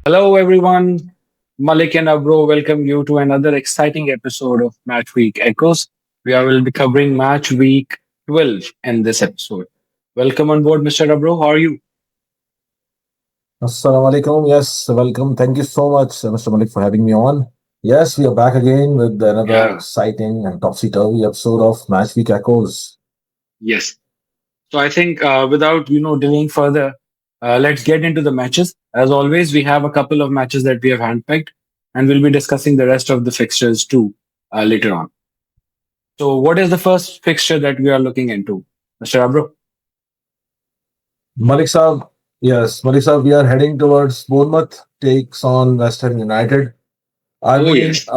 Hello, everyone. Malik and Abro welcome you to another exciting episode of Matchweek Echoes. Will be covering Match Week 12 in this episode. Welcome on board, Mr. Abro. How are you? Assalamu alaikum. Yes, welcome. Thank you so much, Mr. Malik, for having me on. Yes, we are back again with another Yeah. exciting and topsy-turvy episode of Match Week Echoes. Yes. So I think without delaying further, let's get into the matches. As always, we have a couple of matches that we have handpicked, and we'll be discussing the rest of the fixtures too later on. So, what is the first fixture that we are looking into, Mr. Abro? Malik Saab, yes, Malik Saab, we are heading towards Bournemouth takes on West Ham United. I Oh mean, yes.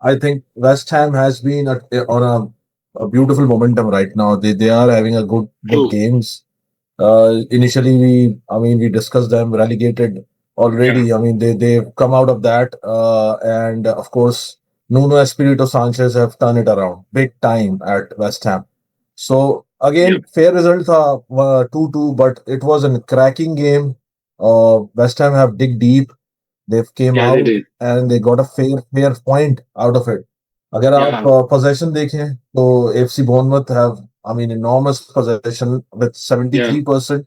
I think West Ham has been on a beautiful momentum right now. They are having a good True. games. Initially, we discussed them relegated Yeah. already. I mean, they've come out of that, and of course, Nuno Espirito Sanchez have turned it around big time at West Ham. So Yeah. again, fair result, 2-2, but it was a cracking game. West Ham have dig deep. They've came Yeah, they out did. and they got a fair point out of it. अगर आप Yeah. possession देखें तो AFC Bournemouth have enormous possession with Yeah. 73%.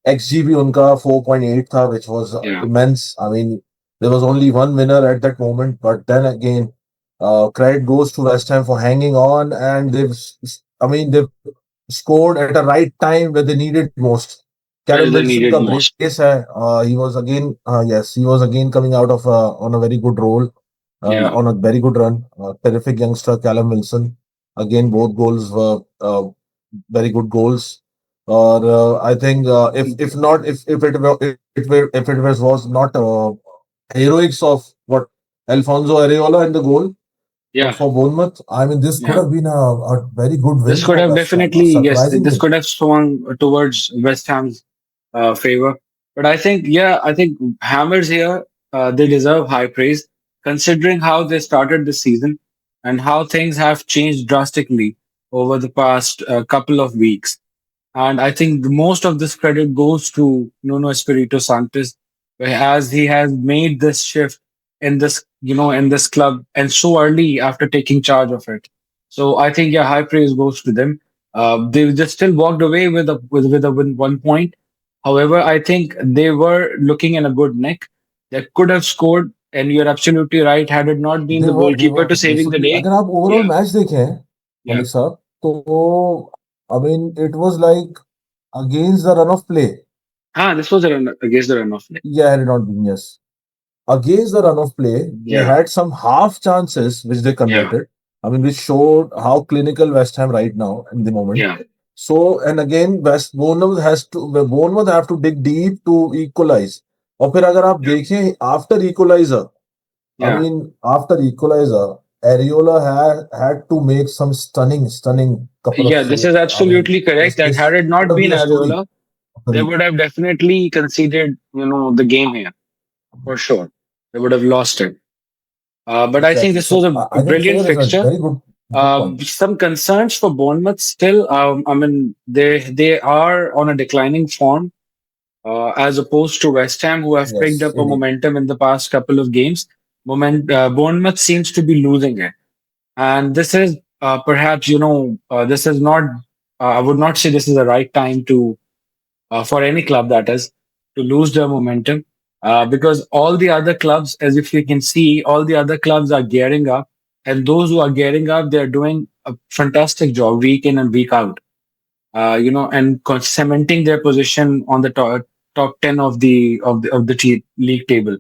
XG भी उनका 4.8 था, which was Yeah. immense. I mean, there was only one winner at that moment, but then again, credit goes to West Ham for hanging on, and they've scored at a right time where they needed most. Well, Callum they Wilson needed का most. brace है, he was again coming out of on a very good role, Yeah. on a very good run. Terrific youngster Callum Wilson. Again, both goals were very good goals. Or I think if not if it was not heroics of what Alfonso Areola in the goal Yeah. for Bournemouth, I mean this could Yeah. have been a very good This win could for have West Ham, definitely, a yes, surprising this win. could have swung towards West Ham's favor. But I think, yeah, I think Hammers here, they deserve high praise considering how they started the season and how things have changed drastically over the past couple of weeks. And I think most of this credit goes to Nuno Espirito Santos, as he has made this shift in this club and so early after taking charge of it. So I think, yeah, high praise goes to them. They just still walked away with 1 point. However, I think they were looking in a good nick. They could have scored, and you're absolutely right. Had it not been the They goalkeeper were to saving the basically, day, अगर आप overall yeah, match देखें yeah, Malik साहब, तो I mean it was like against the run of play. this was a run against the run of play. Yeah, had it not been, yes. Against the run of play, they Yeah, had some half chances which they yeah, converted. I mean, which showed how clinical West Ham right now in the moment. yeah. So, and again, West Bournemouth have to dig deep to equalize. और फिर अगर आप Yeah. देखें after equalizer, I Yeah. mean, after equalizer, Areola had to make some stunning couple of Yeah, this saves. is I mean, absolutely correct. That this had it could not have been been a story Areola, of the they week. would have definitely conceded, the game here for sure. They would have lost it. But I think Exactly. this was So a I think brilliant fair is a fixture. very good point. Some concerns for Bournemouth still. I mean, they are on a declining form as opposed to West Ham, who have picked Yes, up a indeed. momentum in the past couple of games. Bournemouth seems to be losing it. And this is perhaps this is not I would not say this is the right time to for any club, that is, to lose their momentum, because all the other clubs, as if you can see, all the other clubs are gearing up, and those who are gearing up, they're doing a fantastic job week in and week out, and cementing their position on the top 10 of the league table.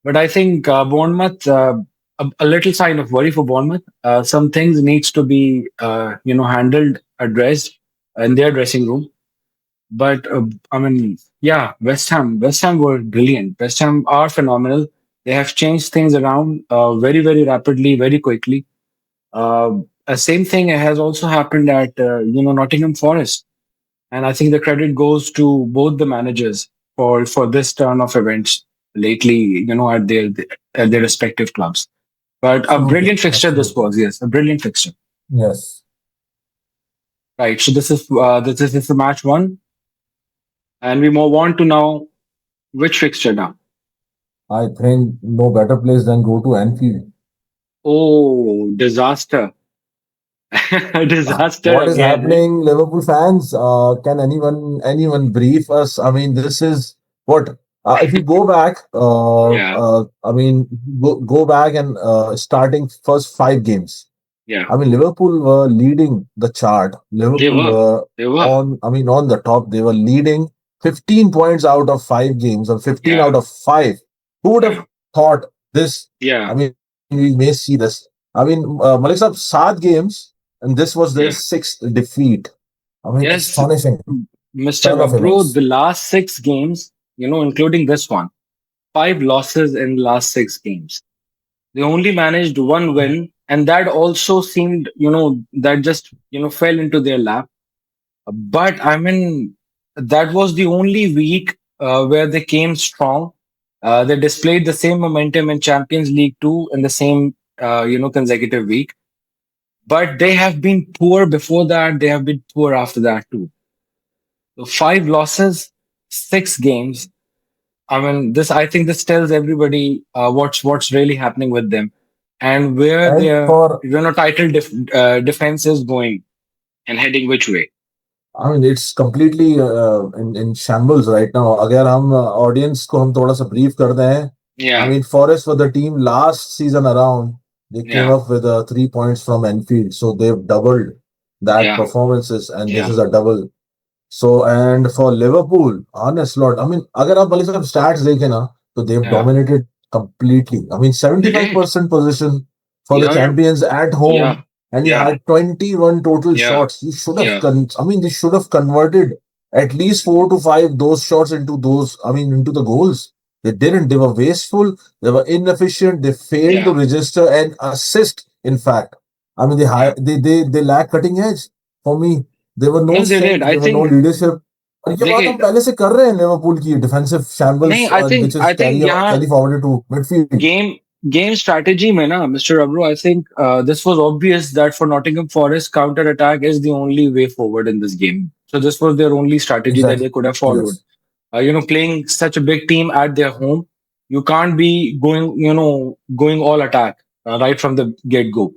But I think Bournemouth, a little sign of worry for Bournemouth. Some things needs to be, handled, addressed in their dressing room. But I mean, yeah, West Ham were brilliant. West Ham are phenomenal. They have changed things around very, very rapidly, very quickly. Same thing has also happened at Nottingham Forest, and I think the credit goes to both the managers for this turn of events lately. At their respective clubs. But a Absolutely. brilliant fixture this Absolutely. was, yes, a brilliant fixture. Yes. Right. So this is the match one, and we move on to now which fixture now. I think no better place than go to Anfield. Oh, disaster. Disaster What is again, eh? happening, Liverpool fans? Can anyone brief us? I mean, this is what if you go back. Yeah, I mean, go back and starting first 5 games. yeah. I mean, Liverpool were leading the chart. They Liverpool were. were They were. on. I mean, on the top. They were leading 15 points out of 5 games, or 15 Yeah, out of five. Who would have yeah, thought this? I yeah, mean, we may see this. I mean, Malik Saab, 7 games, and this was their yeah. sixth defeat. I mean, Yes, astonishing Mr. turn of Abro, events. the last 6 games, including this one, 5 losses in the last 6 games. They only managed one win, and that also seemed, that just, fell into their lap. But I mean, that was the only week where they came strong. They displayed the same momentum in Champions League 2 in the same, consecutive week. But they have been poor before that. They have been poor after that too. So 5 losses, 6 games. I mean, I think this tells everybody what's really happening with them and where And their, for title defense is going and heading which way. I mean, it's completely in shambles right now. अगर हम audience को हम थोड़ा सा brief कर दें, I Yeah, mean, Forest were the team last season around. They came yeah, up with 3 points from Enfield, so they've doubled that yeah, performances, and this yeah, is a double. So, and for Liverpool, honest lot. I mean, अगर आप मतलब stats देखें ना, so they've yeah. dominated completely. I mean, They did. 75% possession for the Yeah, champions at yeah, home, and you yeah, had 21 total yeah, shots. You should have, yeah, I mean, they should have converted at least 4 to 5 those shots into those. I mean, into the goals. They didn't. They were wasteful. They were inefficient. They failed to yeah, register and assist. In fact, I mean, yeah. they lack cutting edge for me. There were no No, they did. strength, I there were no think leadership. और ये they बात हम did. पहले से कर रहे हैं Liverpool की डिफेंसिव नहीं, shambles which is I think यहाँ carry forward to midfield game game strategy में ना, Mr. Abro, I think this was obvious that for Nottingham Forest, counter attack is the only way forward in this game. So this was their only strategy that they exactly could have followed. Yes Playing such a big team at their home, you can't be going all attack right from the get go.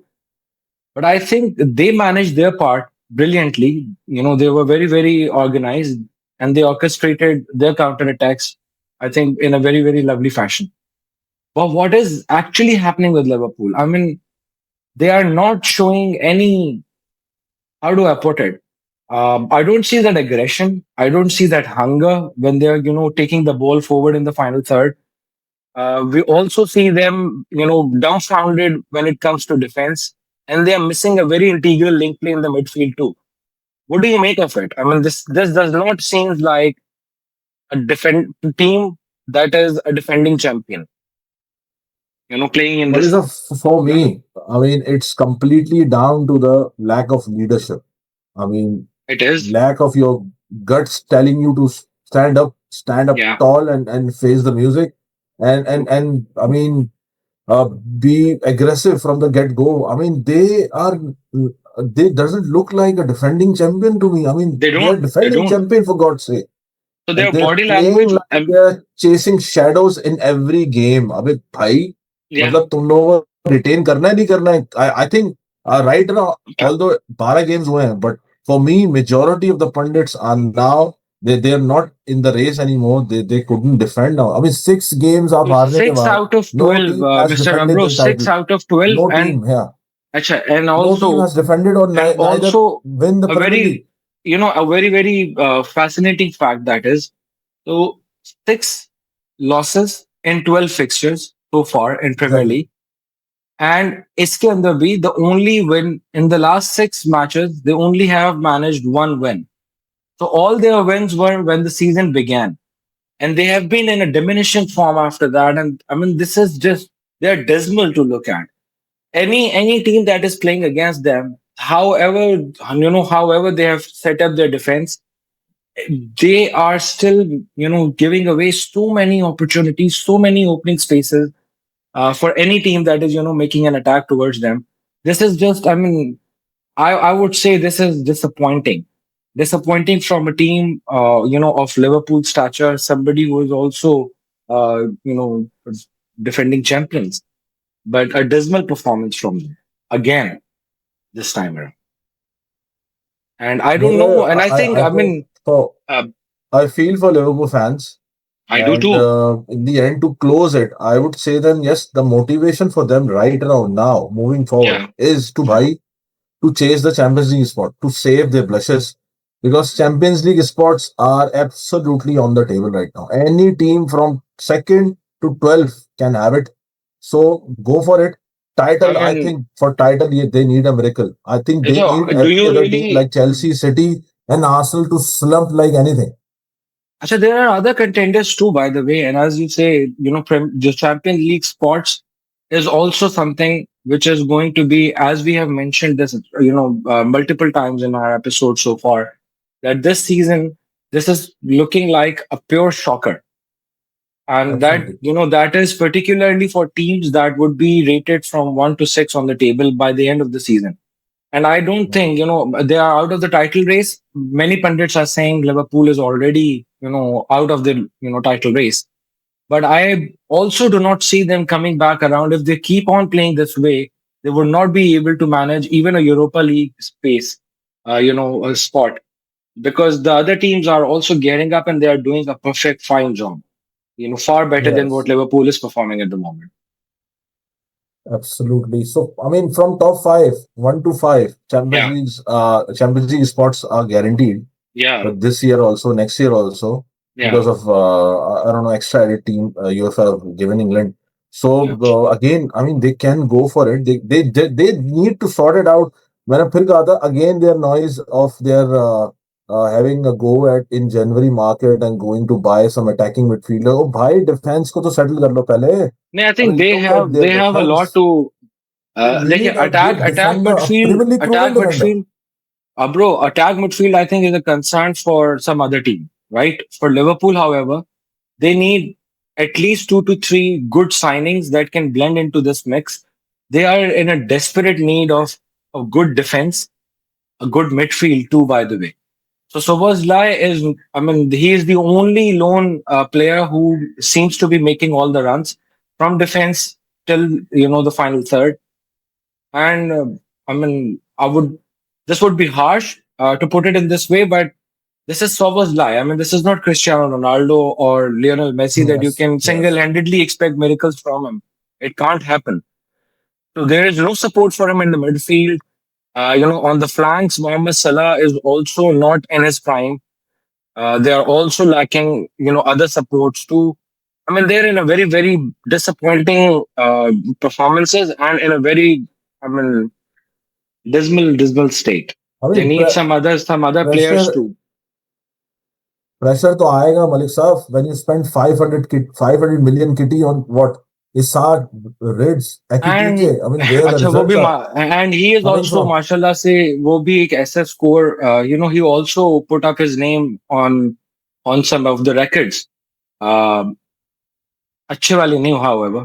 But I think they managed their part brilliantly. They were very, very organized and they orchestrated their counterattacks, I think, in a very, very lovely fashion. But what is actually happening with Liverpool? I mean, they are not showing any, how do I put it? I don't see that aggression. I don't see that hunger when they're, taking the ball forward in the final third. We also see them, dumbfounded when it comes to defense, and they are missing a very integral link play in the midfield too. What do you make of it? I mean, this does not seem like a defend team that is a defending champion. Playing in But is this. a for Yeah, me, I mean, it's completely down to the lack of leadership. I mean, it is. lack of your guts telling you to stand up Yeah, tall and face the music, and I mean, be aggressive from the get go. I mean, they doesn't look like a defending champion to me. I mean, they they are don't. They defending don't. champion for God's sake, So and their they're body playing language. like they're chasing shadows in every game. अबे भाई, Yeah. मतलब तुम लोगों को retain करना है नहीं करना है. I think right now, Yeah. although 12 games हुए हैं, but for me, majority of the pundits are now they are not in the race anymore. They couldn't defend now. I mean, 6 games आप So हारने के six बाद, out of no 12, team has Mr. defended Abro, the six title. out of 12, No and team, yeah. acha, and No team also has defended or and neither also win the a Premier League. very, a very very fascinating fact that is, so 6 losses in 12 fixtures so far in Premier Exactly. League, and iske andar bhi the only win in the last 6 matches they only have managed one win. So all their wins were when the season began, and they have been in a diminishing form after that. And I mean, this is just they're dismal to look at. Any team that is playing against them, however they have set up their defense, they are still giving away so many opportunities, so many opening spaces for any team that is making an attack towards them. This is just, I mean, I would say this is disappointing. Disappointing from a team, of Liverpool stature, somebody who is also, defending champions, but a dismal performance from them again this time around. And I don't Yeah, know. And I think, I I think mean, for uh, I feel for Liverpool fans, I do and too. in the end, to close it, I would say then yes, the motivation for them right now, moving forward, Yeah. is to Yeah. buy to chase the Champions League spot, to save their blushes, because Champions League spots are absolutely on the table right now. Any team from second to 12th can have it. So go for it. I Title, I mean, think for title, they need a miracle. I think they so need do every you other team really? like Chelsea, City, and Arsenal to slump like anything. So there are other contenders too, by the way. And as you say, the Champions League spots is also something which is going to be, as we have mentioned this, multiple times in our episode so far, that this season, this is looking like a pure shocker. And that, Absolutely. that is particularly for teams that would be rated from 1 to 6 on the table by the end of the season. And I don't Mhm. think, they are out of the title race. Many pundits are saying Liverpool is already, out of the, title race. But I also do not see them coming back around. If they keep on playing this way, they would not be able to manage even a Europa League space, a spot, because the other teams are also gearing up and they are doing a perfect, fine job. Far better than what Yes. Liverpool is performing at the moment. Absolutely. So, I mean, from top five, 1 to 5, Yeah, Champions League spots are guaranteed. yeah, But this year also, next year also, yeah, because of I don't know, extra added team UEFA have given England. So yeah. again, I mean, they can go for it. They need to sort it out. When a फिर कहा था, again their noise of their having a go at in January market and going to buy some attacking midfielder. Oh, भाई defense को तो settle कर लो पहले. No, I I think mean, they look at have their they have a lot defense. to. They need a good defender, a Premier League Attack proven defender. midfield. Bro, attack midfield, I think, is a concern for some other team, right? For Liverpool, however, they need at least 2 to 3 good signings that can blend into this mix. They are in a desperate need of a good defense, a good midfield too, by the way. So Soboslai is, I mean, he is the only lone player who seems to be making all the runs from defense till the final third. And I mean, this would be harsh to put it in this way, but this is Soboslai. I mean, this is not Cristiano Ronaldo or Lionel Messi that you Yes, can yes. single-handedly expect miracles from him. It can't happen. So there is no support for him in the midfield. On the flanks, Mohamed Salah is also not in his prime. They are also lacking, other supports too. I mean, they're in a very, very disappointing performances and in a very, I mean, dismal state. I They mean, need some other players pressure too. Pressure तो आएगा मलिक साहब when you spend 500 million kitty on what Isaac Rids And Ekitike. I mean, where the अच्छा वो results भी are and he is coming also from. माशाल्लाह से वो भी एक ऐसा score he also put up his name on some of the records. Uh, अच्छे वाले नहीं however,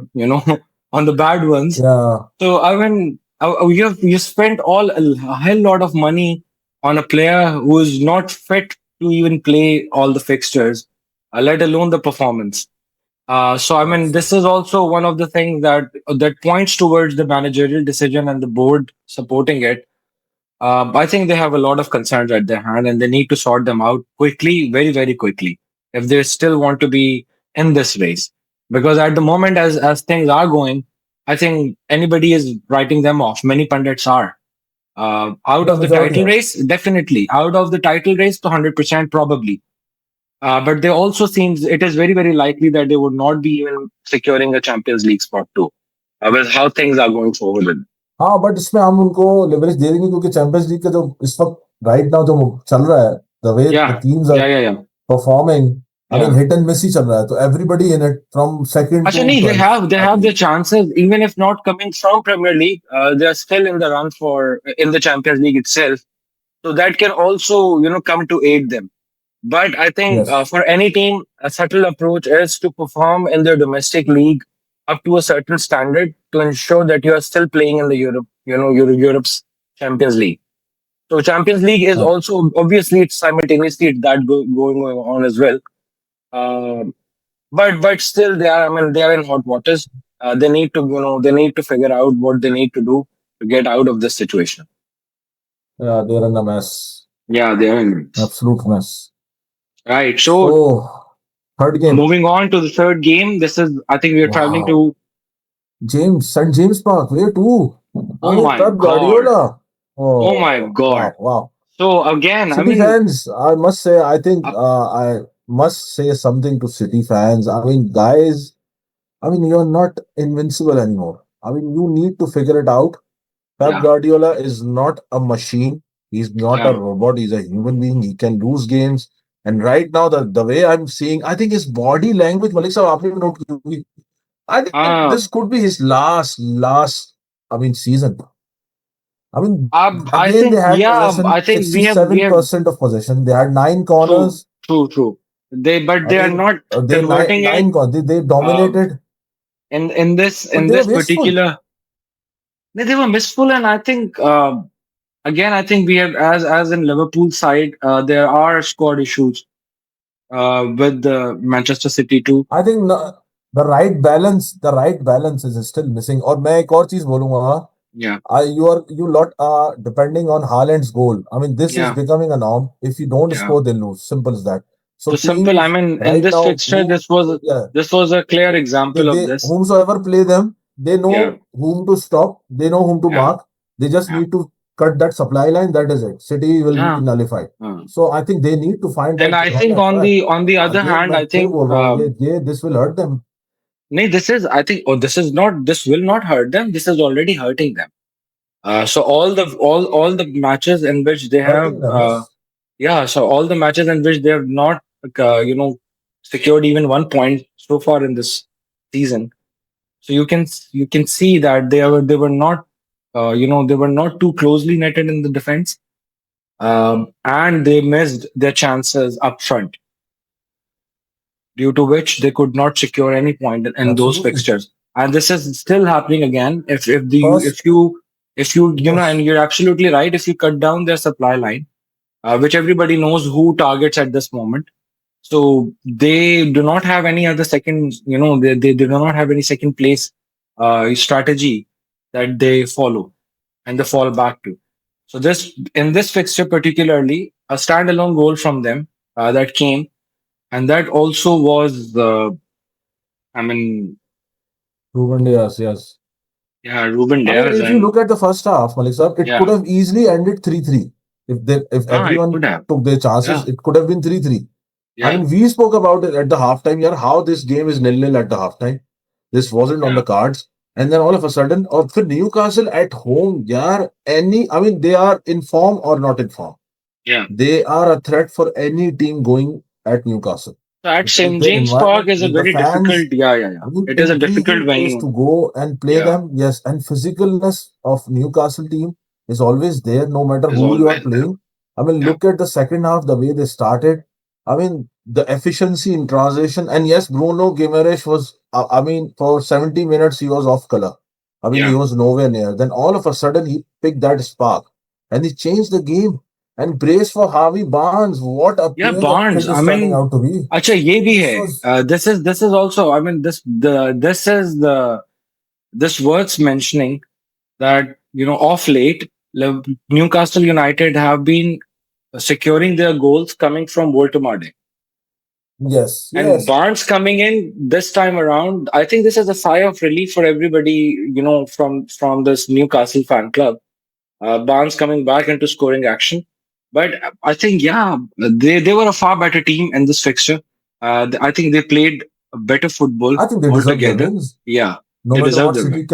on the bad ones. Yeah, So I mean, you spent a hell lot of money on a player who is not fit to even play all the fixtures, let alone the performance. So I mean, this absolutely. is also one of the things that points towards the managerial decision and the board supporting it. I think they have a lot of concerns at their hand, and they need to sort them out quickly, very very quickly, if they still want to be in this race. Because at the moment, as things are going, I think anybody is writing them off. Many pundits are out The of the majority title are. race, definitely out of the title race to 100% probably. But they also seems it is very very likely that they would not be even securing a Champions League spot too, with how things are going forward. हाँ but इसमें हम उनको leverage दे देंगे क्योंकि champions league का जो इस वक्त राइट नाउ जो चल रहा है the way the Yeah, teams are yeah, yeah, yeah, performing I mean yeah. Hit and miss ही चल रहा है तो everybody in it from second to Actually, they 12th have they I have the think chances, even if not coming from Premier League. They are still in the run for in the Champions League itself, so that can also come to aid them. But I think yes for any team, a subtle approach is to perform in their domestic league up to a certain standard to ensure that you are still playing in the Europe's Champions League. So Champions League is also obviously it's simultaneously going on as well. Um, but still they are, I mean, they are in hot waters. they need to, they need to figure out what they need to do to get out of this situation. Yeah, they're in a mess. Yeah, they are in it. Absolute mess. Right. So So, third game. moving on to the third game, this is, I think we are traveling Wow. to, James, St. James Park, where to? I oh mean, my Pep God. Guardiola. Oh my Oh, God. wow, wow. So again, I City mean, fans, I must say, I think uh, I must say something to City fans. I mean, guys, I mean, you're not invincible anymore. I mean, you need to figure it out. Pep yeah, Guardiola is not a machine. He's not a yeah. robot. He's a human being. He can lose games. And right now, the way I'm seeing, I think his body language, Malik sir, आपने भी note की होगी. I think this Uh, could be his last, I mean, season. I mean, I again, they think, had yeah, possession, I think we have 67% of possession. They had nine true, corners. true. But I they are mean, not they converting it. they Uh, dominated, in this but in they were this wasteful. particular, they were missful, and I think again, I think we have, as in Liverpool side, there are squad issues with the Manchester City too. I think the right balance is still missing. और मैं एक और चीज बोलूंगा. Yeah, You lot are depending on Haaland's goal. I mean, this is yeah, becoming a norm. If you don't yeah. score, they lose. Simple as that. So So simple. I teams mean, in right this now, fixture, who yeah, this was a clear example of they this. whomsoever play them, they Yeah, know whom to stop. They know whom to yeah, mark. They just yeah, need to cut that supply line. That is it. City will be yeah. nullified. Uh. So I think they need to find And that I right think back track. on the other Again, hand, मैं I फिर think बोल रहा हूँ ये this will hurt them. no, this is, I think, oh, this will not hurt them. This is already hurting them. So all the matches in which they have, Hurting them, yes. yeah, so all the matches in which they have not, secured even 1 point so far in this season. So you can see that they were not, they were not too closely netted in the defense, and they missed their chances up front, due to which they could not secure any point in those Absolutely. fixtures. And this is still happening again. First, If you, and yes. you're absolutely right, if you cut down their supply line, which everybody knows who targets at this moment. So they do not have any other second, they do not have any second place strategy that they follow and they fall back to. So in this fixture particularly, a standalone goal from them that came, and that also was, I mean, Ruben Diaz, yes. yeah, Ruben I mean, Diaz, if you and look at the first half, Malik sir, it could yeah, have easily ended 3-3. If it everyone could have, took their chances, yeah, it could have been 3-3. I yeah, mean, we spoke about it at the halftime, yeah, how this game is nil-nil at the halftime. This wasn't on yeah, the cards. And then all of a sudden, or for Newcastle at home, yeah, I mean, they are in form or not in form. yeah. They are a threat for any team going at Newcastle. So at With St. the James Park environment, is a with the very fans, difficult, yeah. I mean, It is a difficult intriguing place venue. to go and play Yeah, them. Yes, and physicalness of Newcastle team is always there, no matter is who you are always there. playing. I mean, Yeah, look at the second half, the way they started. I mean, the efficiency in transition. And yes, Bruno Guimaraes was, I mean, for 70 minutes, he was off color. I mean, he yeah, was nowhere near. Then all of a sudden, he picked that spark and he changed the game. And brace for Harvey Barnes. What a yeah. player that Barnes. kid I is turning mean, out to be. अच्छा ये भी This है. was, This is also. I mean, this is this worth mentioning that, off late, Newcastle United have been securing their goals coming from Voltemade. yes, And yes. Barnes coming in this time around, I think this is a sigh of relief for everybody, from this Newcastle fan club. Barnes coming back into scoring action. But I think, yeah, they were a far better team in this fixture. I think they played better football I think they deserve their altogether. wins. Yeah, No they matter deserve what the City win.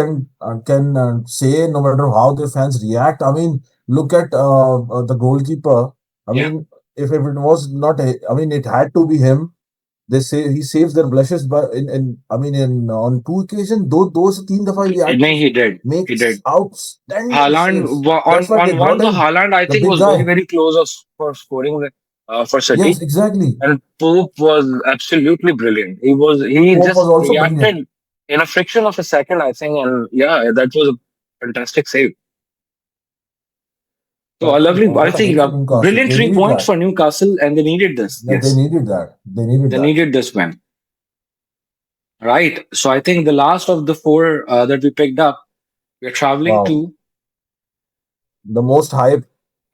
can say, no matter how their fans react. I mean, look at the goalkeeper. I Yeah, mean, if it was not, I mean, it had to be him. They say he saves their blushes, but in I mean, in on two occasions, those तीन दफा he had to no, he did. make He did. outstanding Haaland saves. That's why they on one, brought the in Haaland I the think big was guy. very close for scoring for Yes, City, exactly. and Pope was absolutely brilliant. He Pope was just also brilliant. reacted in a fraction of a second, I think, and yeah, that was a fantastic save. So a lovely, I What a think, hit for a Newcastle. brilliant They three needed points that. for Newcastle, and they needed this. They Yes, needed that. They needed they that. needed this win. Right. So I think the last of the four that we picked up, we're traveling Wow. to, The most hype,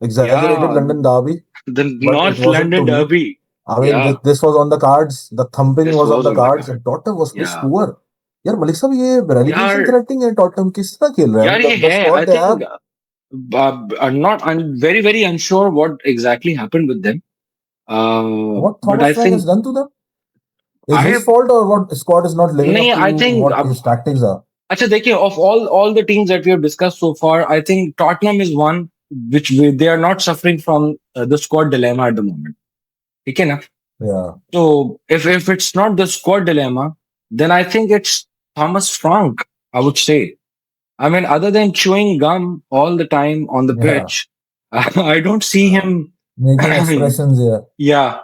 exaggerated yeah, London derby, the but it North wasn't to London be. Derby. I mean, Yeah, this was on the cards. The thumping this was on was the on the cards, card. and Tottenham was pretty Yeah. poor. यार मलिक साहब ये relegation यार threatening है Tottenham किस तरह खेल रहा है यार ये मतलब the है squad I they think have. I'm very unsure what exactly happened with them. What But Thomas I Frank has think done to them? Is his I fault or what squad is not living नहीं up to I think what his tactics are? अच्छा देखिए of all the teams that we have discussed so far, I think Tottenham is one they are not suffering from the squad dilemma at the moment. ठीक है ना? Yeah, So if it's not the squad dilemma, then I think it's Thomas Frank. I would say. I mean, other than chewing gum all the time on the yeah. pitch, I don't see Uh, him. Making expressions here. Yeah.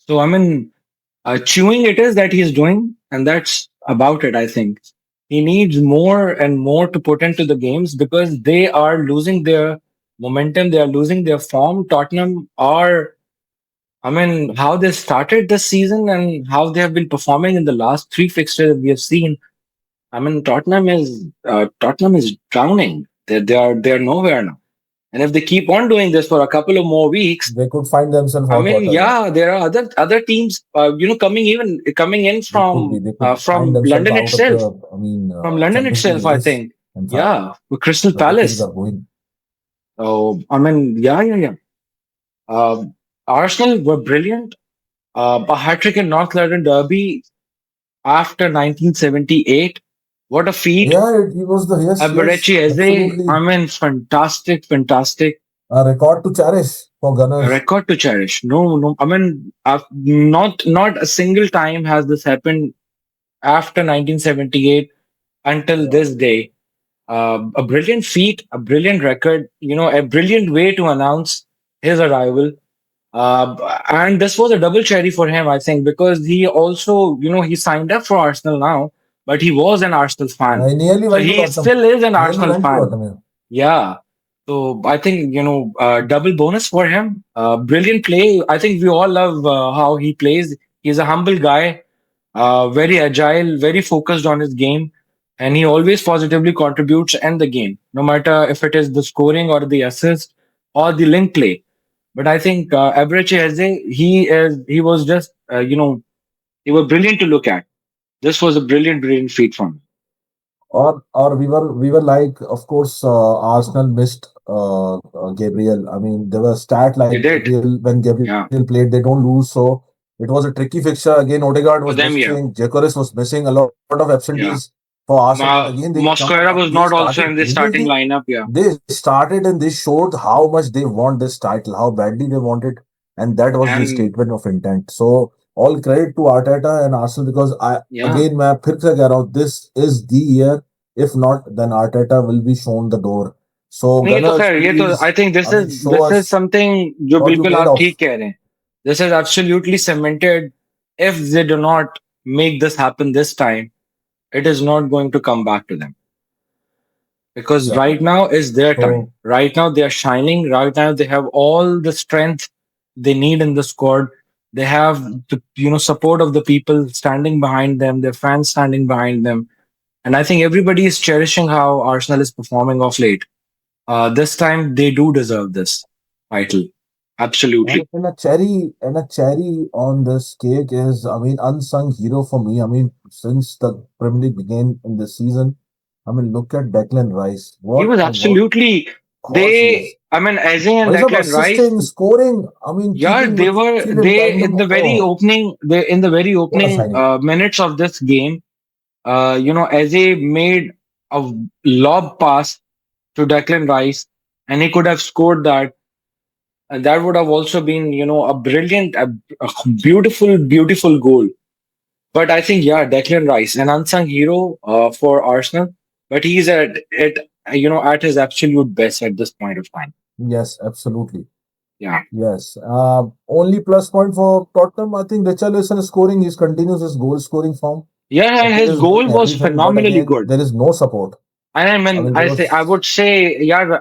So I mean, chewing it is that he's doing, and that's about it. I think he needs more and more to put into the games because they are losing their momentum. They are losing their form. Tottenham are. I mean, how they started this season and how they have been performing in the last three fixtures we have seen. I mean, Tottenham is drowning. They are nowhere now. And if they keep on doing this for a couple of more weeks, They could find themselves I hot mean, water there. yeah, there are other teams, coming in They could be. They could find from themselves London out of itself, the, I mean, Champions League I race. think. In fact, Yeah, with Crystal the way things Palace. are going. Oh, I mean, yeah. Arsenal were brilliant. A hat trick in North London Derby after 1978. What a feat! Yeah, he was the yes, Aberechi Eze, I absolutely mean, fantastic. a record to cherish for A Gunners. record to cherish. No. I mean, not a single time has this happened after 1978 until Yeah. this day. A brilliant feat, a brilliant record. A brilliant way to announce his arrival. And this was a double cherry for him, I think, because he also, he signed up for Arsenal now, but he was an Arsenal fan. I nearly So went to he Tottenham. still is an Nearly Arsenal went to fan. Tottenham. Yeah. So I think, double bonus for him. Brilliant play. I think we all love how he plays. He's a humble guy, very agile, very focused on his game, and he always positively contributes in the game, no matter if it is the scoring or the assist or the link play. But I think Eberechi Eze, he was just, he was brilliant to look at. This was a brilliant feat from him. Or we were like, of course, Arsenal missed Gabriel. I mean, there were stat They like did. Gabriel when Gabriel Yeah. played, they don't lose. So it was a tricky fixture. Again, Odegaard was For them, yeah. missing, Gyökeres was missing, a lot of absentees Yeah. for Arsenal. But again, Mosquera was they not also started in the starting brilliantly. lineup. Yeah. They started and they showed how much they want this title, how badly they want it, and that was the And statement of intent. So all credit to Arteta and Arsenal because I yeah. again मैं फिर से कह रहा हूँ this is the year. If not, then Arteta will be shown the door. So नहीं ये तो Gunners, खैर ये तो please, I think I mean, show this is us something जो what you बिल्कुल made आप of. ठीक कह रहे हैं. This is absolutely cemented. If they do not make this happen this time, it is not going to come back to them because Yeah. right now is their time. So Right now they are shining. Right now they have all the strength they need in the squad. They have the support of the people standing behind them, their fans standing behind them, and I think everybody is cherishing how Arsenal is performing of late. This time they do deserve this title. Absolutely. and a cherry on this cake is, I mean, unsung hero for me. I mean, since the Premier League began in this season, I mean, look at Declan Rice. He What was a workhorse. workhorse he is. I mean, Eze and What is up Declan Rice, assisting, scoring? I mean, yeah, keeping midfield in tandem. Oh, in the very what a opening signing. minutes of this game, Eze made a lob pass to Declan Rice, and he could have scored that. And that would have also been, a beautiful goal. But I think, yeah, Declan Rice, an unsung hero for Arsenal, but he's at his absolute best at this point of time. Yes, absolutely. Yeah, Yes. Only plus point for Tottenham, I think Richarlison is scoring. He continues his goal scoring form. yeah, and Okay, his is doing goal was everything, but phenomenally again, good. there is no support. And I I mean, mean, there I was, would say, yeah,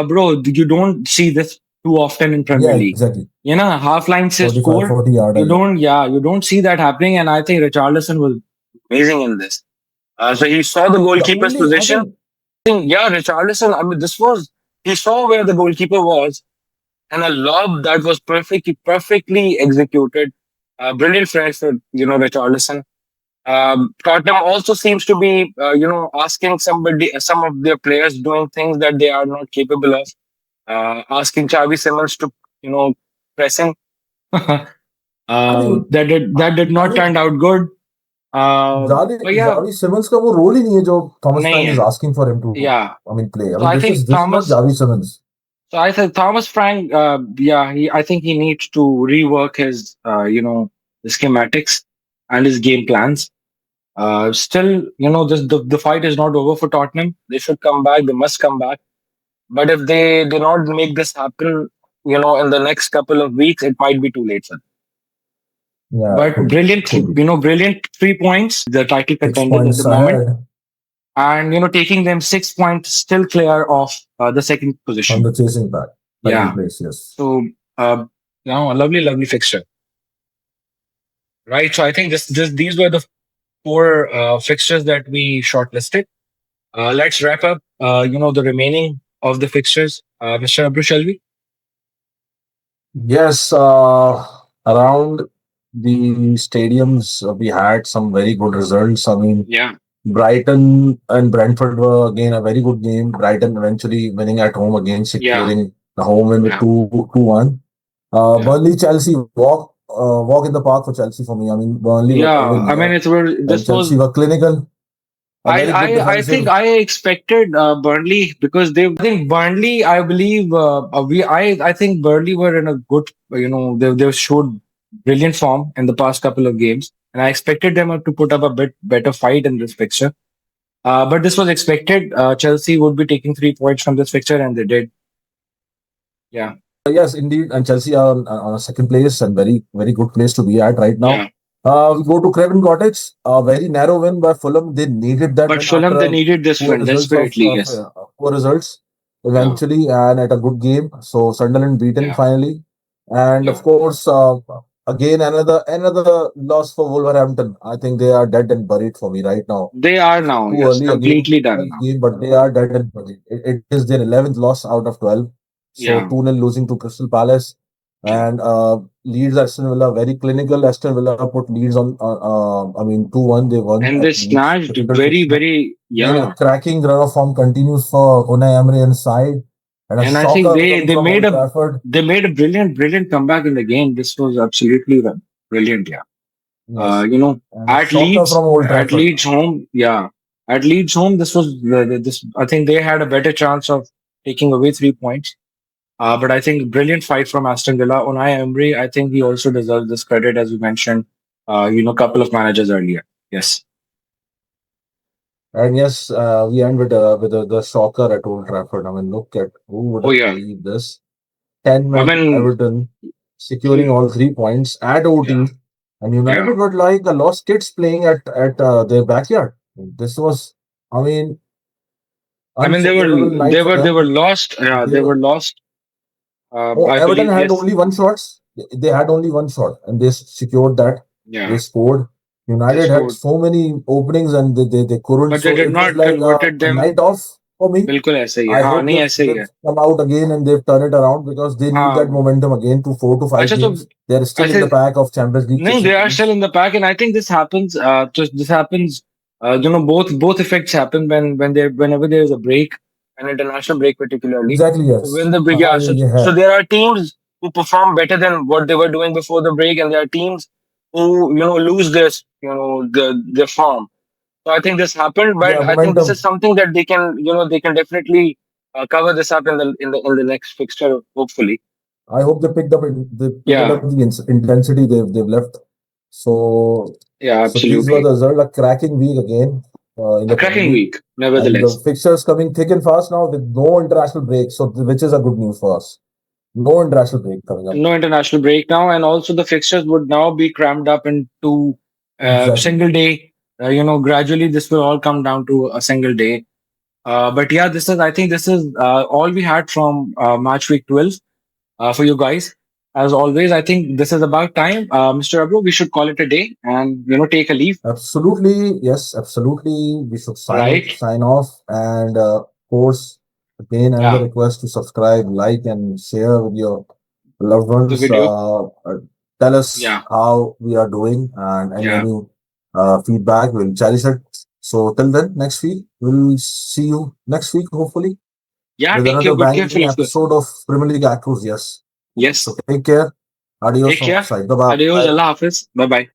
bro, you don't see this too often in Premier yeah, League. exactly. Half line say 45, score. 40 yard. You don't see that happening. And I think Richarlison was amazing in this. So he saw the The goalkeeper's only, I position. think, Yeah, Richarlison. I mean, this was he saw where the goalkeeper was, and a lob that was perfectly executed. Brilliant finish for Richarlison. Tottenham also seems to be asking some of their players doing things that they are not capable of. Asking Xavi Simmons to pressing. I think, That did I not think turn out good. Javi But yeah, Javi Simmons का वो role ही नहीं है जो Thomas नहीं Frank is है. asking for him to, Yeah. I mean, play. I So mean, I think this is not Thomas. Javi Simmons. So I said Thomas Frank. Yeah, I think he needs to rework his the schematics and his game plans. Still, the fight is not over for Tottenham. They should come back. They must come back. But if they do not make this happen, in the next couple of weeks, it might be too late, sir. Yeah, it But could be. brilliant, Could be. brilliant 3 points. The title Six contenders at the points moment, ahead and taking them 6 points, still clear of the second on position. the chasing back. Second Yeah. place, yes. So, a lovely, lovely fixture, right? So I think these were the four fixtures that we shortlisted. Let's wrap up. The remaining of the fixtures, Mr. Abru, shall we? Yes, around the stadiums, we had some very good results. I mean, Yeah. Brighton and Brentford were again a very good game. Brighton eventually winning at home again, Yeah. securing the home win with Yeah. 2-1. Yeah. Burnley Chelsea walk in the park for Chelsea for me. I mean, Burnley were Yeah. win I mean, here, this and Chelsea was. were clinical. A very good I think defensive. I expected Burnley because I think Burnley, I believe I think Burnley were in a good, they showed brilliant form in the past couple of games, and I expected them to put up a bit better fight in this fixture. But this was expected. Chelsea would be taking 3 points from this fixture, and they did. Yeah. Yes, indeed. And Chelsea are on a second place and very good place to be at right now. Yeah. We go to Craven Cottage. A very narrow win by Fulham. They needed that But win after Fulham, they needed this poor win results desperately. Yes. poor results Yeah. eventually, and at a good game. So Sunderland beaten Yeah. finally, and of Yeah. course, again another loss for Wolverhampton. I think they are dead and buried for me right now. They are now. Too Yes. early again Completely done first now. game, but they are dead and buried. It is their 11th loss out of 12. So Yeah. 2-0 losing to Crystal Palace. Yeah. And Leeds Aston Villa, very clinical. Aston Villa put Leeds on, I mean, 2-1. They won And they at Leeds. snatched Difficult very, fixture. very, Then a yeah. cracking run of form continues for Unai Emery and side. And a And I think shocker they coming they from made Old a Trafford. they made a brilliant comeback in the game. This was absolutely brilliant. Yeah. Yes. And a At shocker Leeds, from Old at Trafford. Leeds home, yeah, at Leeds home, this was this. I think they had a better chance of taking away 3 points. But I think brilliant fight from Aston Villa. Unai Emery, I think he also deserves this credit, as we mentioned. Couple of managers earlier. Yes. And yes, we end with the shocker at Old Trafford. I mean, look at who would Oh have yeah. believed this. 10 I men mean, Everton securing all 3 points at yeah, OT. And yeah. United were like a lost kids playing at their backyard. This was, I mean, I mean, unforgettable night for they were them. lost. Yeah, They they were, were lost. oh, I Everton believe had yes. only one shot. They had only one shot and they secured that. They Yeah, scored. they United had scored, so many openings and they couldn't. but they So did it was not like converted a them. night off for me. बिल्कुल ऐसे ही है I हाँ hope नहीं ऐसे ही they've है come out again and they've turned it around because they need that हाँ momentum again to 4 to 5 अच्छा तो games. They're still in ऐसे the pack of Champions League नहीं chasing they are teams. still in the pack and I think this happens this happens both effects happen whenever there is a break, an international break particularly. Exactly, So yes. when the break, हाँ yeah, ये so है. there are teams who perform better than what they were doing before the break, and there are teams who lose their form. So I think this happened, Yeah, but I think this is momentum. something that they can definitely cover this up in the next fixture, hopefully. I hope they picked it Yeah, up the intensity they've left. So yeah, so these were absolutely. the result. A cracking week again in A the Premier cracking League. week, And the nevertheless. fixtures coming thick and fast now with no international break. So which is a good news for us. No international break coming up. No international break now, and also the fixtures would now be crammed up into Exactly. single day. Gradually this will all come down to a single day. But yeah, I think this is all we had from Match Week 12 for you guys. As always, I think this is about time. Mr. Abu, we should call it a day and, take a leave, Absolutely, yes, absolutely. We should right? sign off, and of course, again, another Yeah, request to subscribe, like, and share with your loved the ones. video. Tell us Yeah, how we are doing, and yeah, any feedback, we'll cherish it. So till then, next week we'll see you next week, hopefully, yeah. with Take another care. Good, banging careful, of course. episode of Premier League Echoes. Yes. Yes. So take care. Adios Take from our care. side. Bye bye. Adios. Allah Hafiz. Bye bye.